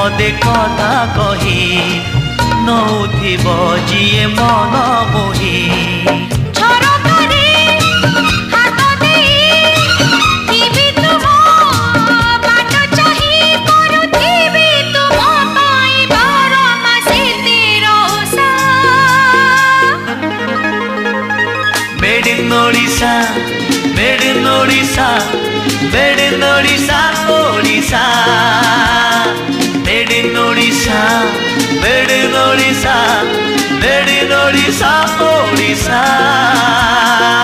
पदे कथा कही नौथिब जिए मन मोही Made in Odisha, made in Odisha, made in Odisha, Odisha. Made in Odisha, made in Odisha, made in Odisha, Odisha.